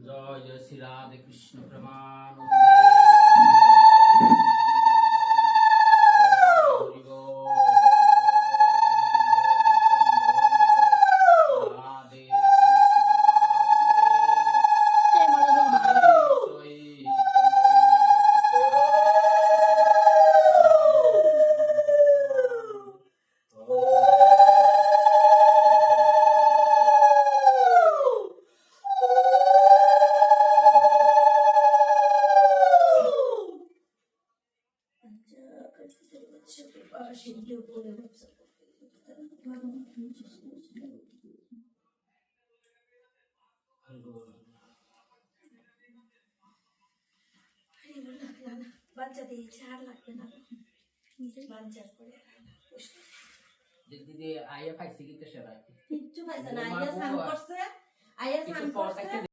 জয় জয় শ্রী রাধে কৃষ্ণ প্রমাণ দিদি আইয়া পাইছি কিন্তু সেরা কিচ্ছু পাইছে না আইয়া স্নান করছে